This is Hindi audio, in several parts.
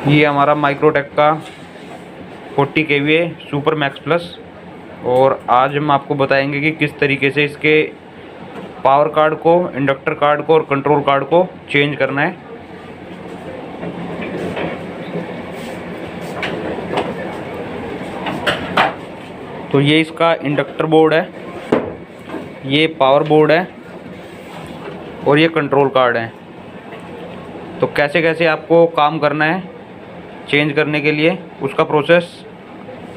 ये हमारा माइक्रोटेक का 40 kVA सुपर मैक्स प्लस, और आज हम आपको बताएंगे कि किस तरीके से इसके पावर कार्ड को, इंडक्टर कार्ड को और कंट्रोल कार्ड को चेंज करना है। तो ये इसका इंडक्टर बोर्ड है, ये पावर बोर्ड है और ये कंट्रोल कार्ड है। तो कैसे कैसे आपको काम करना है चेंज करने के लिए, उसका प्रोसेस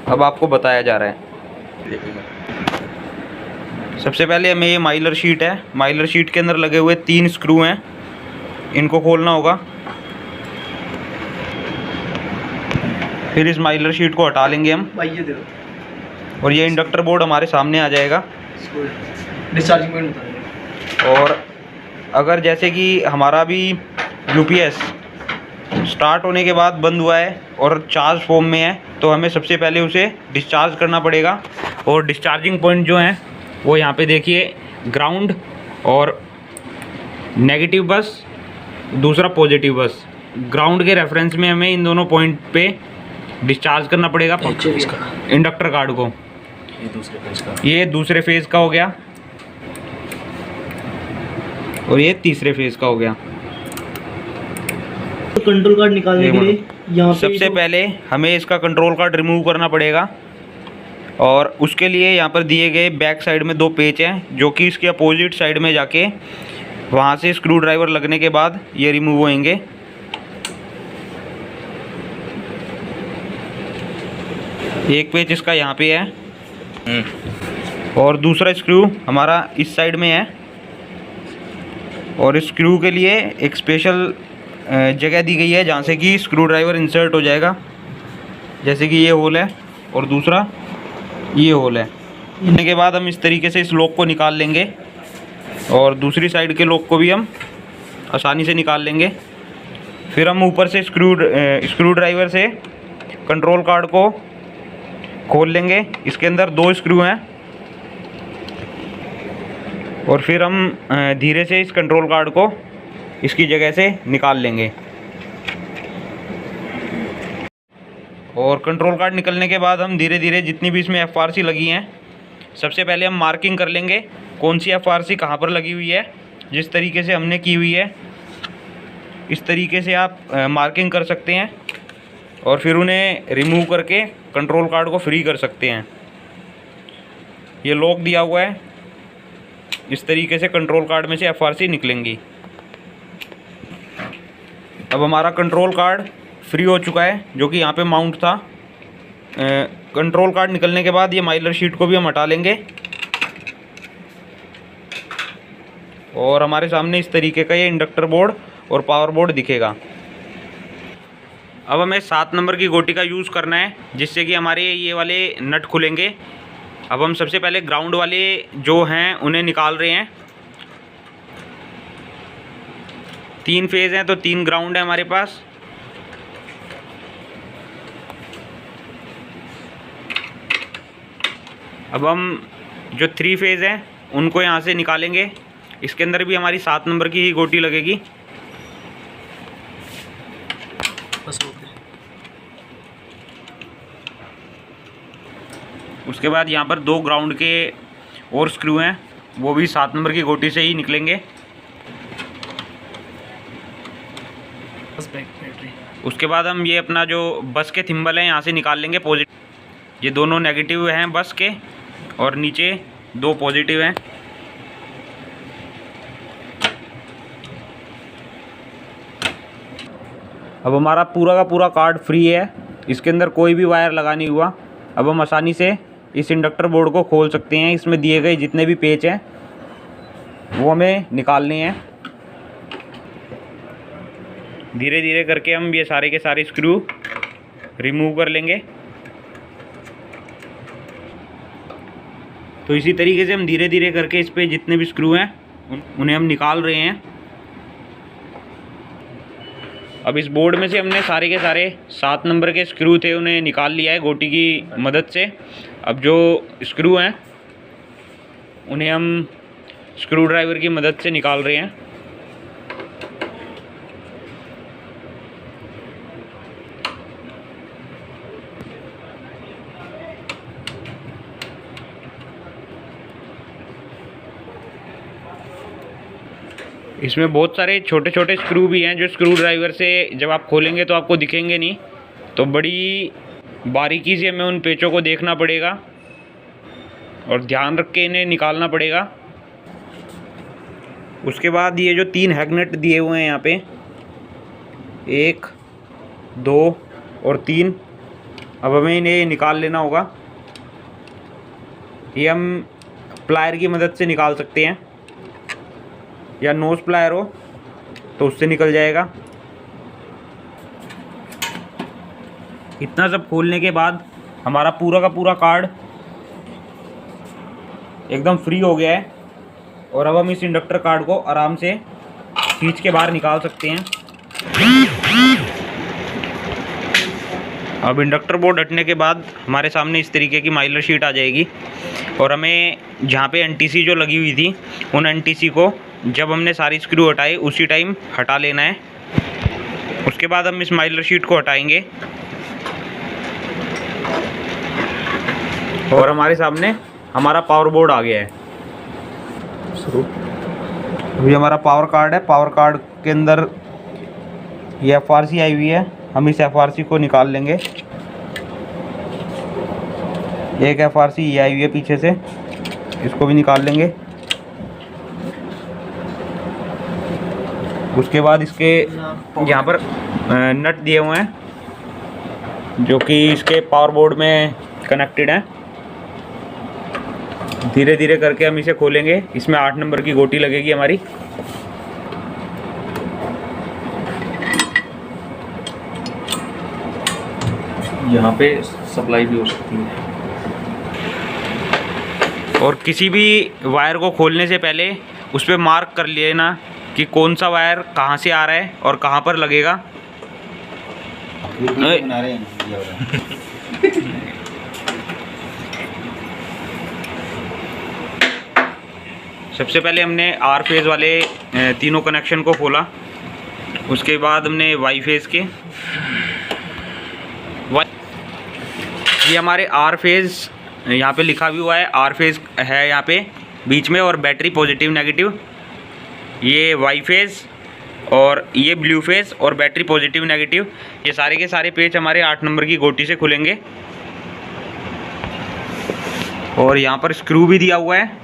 अब आपको बताया जा रहा है। सबसे पहले हमें ये माइलर शीट है, माइलर शीट के अंदर लगे हुए 3 स्क्रू हैं, इनको खोलना होगा। फिर इस माइलर शीट को हटा लेंगे हम, और ये इंडक्टर बोर्ड हमारे सामने आ जाएगा। डिस्चार्जिंग पॉइंट और अगर जैसे कि हमारा भी यूपीएस स्टार्ट होने के बाद बंद हुआ है और चार्ज फॉर्म में है, तो हमें सबसे पहले उसे डिस्चार्ज करना पड़ेगा। और डिस्चार्जिंग पॉइंट जो हैं वो यहाँ पे देखिए, ग्राउंड और नेगेटिव बस, दूसरा पॉजिटिव बस। ग्राउंड के रेफरेंस में हमें इन दोनों पॉइंट पे डिस्चार्ज करना पड़ेगा इंडक्टर कार्ड को। ये दूसरे फेज़ का हो गया और ये तीसरे फेज़ का हो गया। तो कंट्रोल कार्ड निकालने के लिए यहाँ सबसे पहले हमें इसका कंट्रोल कार्ड रिमूव करना पड़ेगा, और उसके लिए यहाँ पर दिए गए बैक साइड में 2 पेच हैं, जो कि इसके अपोजिट साइड में जाके वहाँ से स्क्रू ड्राइवर लगने के बाद ये रिमूव होंगे। एक पेच इसका यहाँ पे है और दूसरा स्क्रू हमारा इस साइड में है। और इस स्क्रू के लिए एक स्पेशल जगह दी गई है जहाँ से कि स्क्रू ड्राइवर इंसर्ट हो जाएगा। जैसे कि ये होल है और दूसरा ये होल है। होने के बाद हम इस तरीके से इस लॉक को निकाल लेंगे, और दूसरी साइड के लॉक को भी हम आसानी से निकाल लेंगे। फिर हम ऊपर से स्क्रू ड्राइवर से कंट्रोल कार्ड को खोल लेंगे। इसके अंदर 2 स्क्रू हैं, और फिर हम धीरे से इस कंट्रोल कार्ड को इसकी जगह से निकाल लेंगे। और कंट्रोल कार्ड निकलने के बाद हम धीरे धीरे जितनी भी इसमें एफआरसी लगी हैं, सबसे पहले हम मार्किंग कर लेंगे कौन सी एफआरसी कहाँ पर लगी हुई है। जिस तरीके से हमने की हुई है इस तरीके से आप मार्किंग कर सकते हैं, और फिर उन्हें रिमूव करके कंट्रोल कार्ड को फ्री कर सकते हैं। ये लॉक दिया हुआ है, इस तरीके से कंट्रोल कार्ड में से एफआरसी निकलेंगी। अब हमारा कंट्रोल कार्ड फ्री हो चुका है, जो कि यहाँ पे माउंट था। कंट्रोल कार्ड निकलने के बाद ये माइलर शीट को भी हम हटा लेंगे, और हमारे सामने इस तरीके का ये इंडक्टर बोर्ड और पावर बोर्ड दिखेगा। अब हमें 7 नंबर की गोटी का यूज़ करना है, जिससे कि हमारे ये वाले नट खुलेंगे। अब हम सबसे पहले ग्राउंड वाले जो हैं उन्हें निकाल रहे हैं। 3 फेज़ हैं तो 3 ग्राउंड है हमारे पास। अब हम जो 3 फेज़ हैं उनको यहाँ से निकालेंगे। इसके अंदर भी हमारी 7 नंबर की ही गोटी लगेगी। उसके बाद यहाँ पर 2 ग्राउंड के और स्क्रू हैं, वो भी 7 नंबर की गोटी से ही निकलेंगे। उसके बाद हम ये अपना जो बस के थिम्बल हैं यहाँ से निकाल लेंगे। पॉजिटिव, ये दोनों नेगेटिव हैं बस के, और नीचे 2 पॉजिटिव हैं। अब हमारा पूरा का पूरा कार्ड फ्री है, इसके अंदर कोई भी वायर लगा नहीं हुआ। अब हम आसानी से इस इंडक्टर बोर्ड को खोल सकते हैं। इसमें दिए गए जितने भी पेच हैं वो हमें निकालने हैं। धीरे धीरे करके हम ये सारे के सारे स्क्रू रिमूव कर लेंगे। तो इसी तरीके से हम धीरे धीरे करके इस पे जितने भी स्क्रू हैं उन्हें हम निकाल रहे हैं। अब इस बोर्ड में से हमने सारे के सारे 7 नंबर के स्क्रू थे उन्हें निकाल लिया है गोटी की मदद से। अब जो स्क्रू हैं उन्हें हम स्क्रू ड्राइवर की मदद से निकाल रहे हैं। इसमें बहुत सारे छोटे छोटे स्क्रू भी हैं जो स्क्रू ड्राइवर से जब आप खोलेंगे तो आपको दिखेंगे नहीं, तो बड़ी बारीकी से हमें उन पेचों को देखना पड़ेगा और ध्यान रख के इन्हें निकालना पड़ेगा। उसके बाद ये जो 3 हैगनेट दिए हुए हैं यहाँ पे 1, 2 और 3, अब हमें इन्हें निकाल लेना होगा। ये हम प्लायर की मदद से निकाल सकते हैं या नोज प्लायर हो तो उससे निकल जाएगा। इतना सब खोलने के बाद हमारा पूरा का पूरा कार्ड एकदम फ्री हो गया है और अब हम इस इंडक्टर कार्ड को आराम से खींच के बाहर निकाल सकते हैं। अब इंडक्टर बोर्ड हटने के बाद हमारे सामने इस तरीके की माइलर शीट आ जाएगी और हमें जहाँ पे एनटीसी जो लगी हुई थी उन एनटीसी को जब हमने सारी स्क्रू हटाई उसी टाइम हटा लेना है। उसके बाद हम इस माइलर शीट को हटाएंगे और हमारे सामने हमारा पावर बोर्ड आ गया है। अभी हमारा पावर कार्ड है, पावर कार्ड के अंदर ये FRC आई हुई है, हम इस FRC को निकाल लेंगे। एक FRC ये आई हुई है पीछे से, इसको भी निकाल लेंगे। उसके बाद इसके यहाँ पर नट दिए हुए हैं जो कि इसके पावर बोर्ड में कनेक्टेड हैं। धीरे धीरे करके हम इसे खोलेंगे। इसमें 8 नंबर की गोटी लगेगी हमारी। यहाँ पे सप्लाई भी हो सकती है। और किसी भी वायर को खोलने से पहले उस पर मार्क कर लेना कि कौन सा वायर कहाँ से आ रहा है और कहाँ पर लगेगा। बना रहे हैं। सबसे पहले हमने आर फेज़ वाले तीनों कनेक्शन को खोला। उसके बाद हमने वाई फेज़ के ये हमारे आर फेज़ यहाँ पे लिखा भी हुआ है, आर फेज़ है यहाँ पे बीच में और बैटरी पॉजिटिव नेगेटिव। ये वाई फेज़ और ये ब्लू फेज़ और बैटरी पॉजिटिव नेगेटिव। ये सारे के सारे पेच हमारे 8 नंबर की गोटी से खुलेंगे। और यहाँ पर स्क्रू भी दिया हुआ है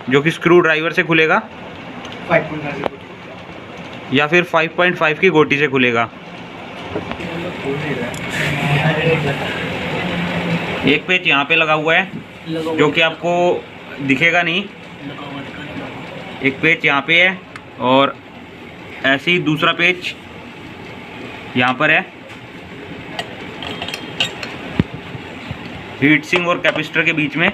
जो कि स्क्रू ड्राइवर से खुलेगा 5.5 या फिर 5.5 की गोटी से खुलेगा। एक पेच यहाँ पे लगा हुआ है जो कि आपको दिखेगा नहीं। एक पेच यहाँ पे है और ऐसे ही दूसरा पेच यहाँ पर है। हीट सिंक और कैपेसिटर के बीच में।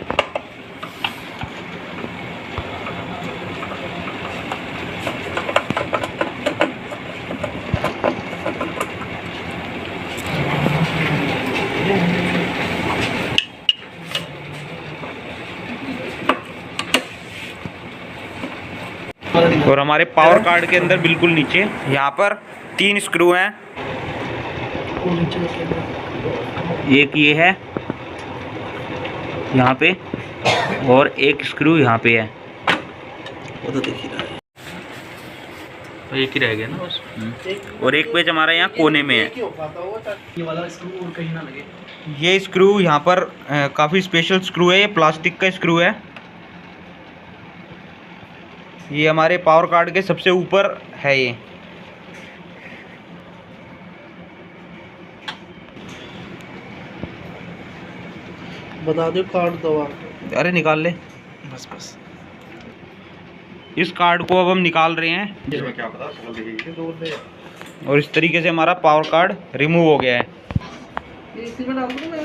और हमारे पावर कार्ड के अंदर बिल्कुल नीचे यहाँ पर 3 स्क्रू हैं। एक ये है यहाँ पे और एक स्क्रू यहाँ पे है। वो तो देख ही रहा है। तो एक ही रह गया ना बस। और एक पेज हमारा यहाँ कोने में है। ये वाला स्क्रू और कहीं ना लगे। ये स्क्रू यहाँ पर काफ़ी स्पेशल स्क्रू है। ये प्लास्टिक का स्क्रू है। ये हमारे पावर कार्ड के सबसे ऊपर है। ये बता दो कार्ड दवा। अरे निकाल ले। बस बस इस कार्ड को अब हम निकाल रहे हैं इसमें क्या पता समझ लीजिए। और इस तरीके से हमारा पावर कार्ड रिमूव हो गया है। इसी में डाल दो ना।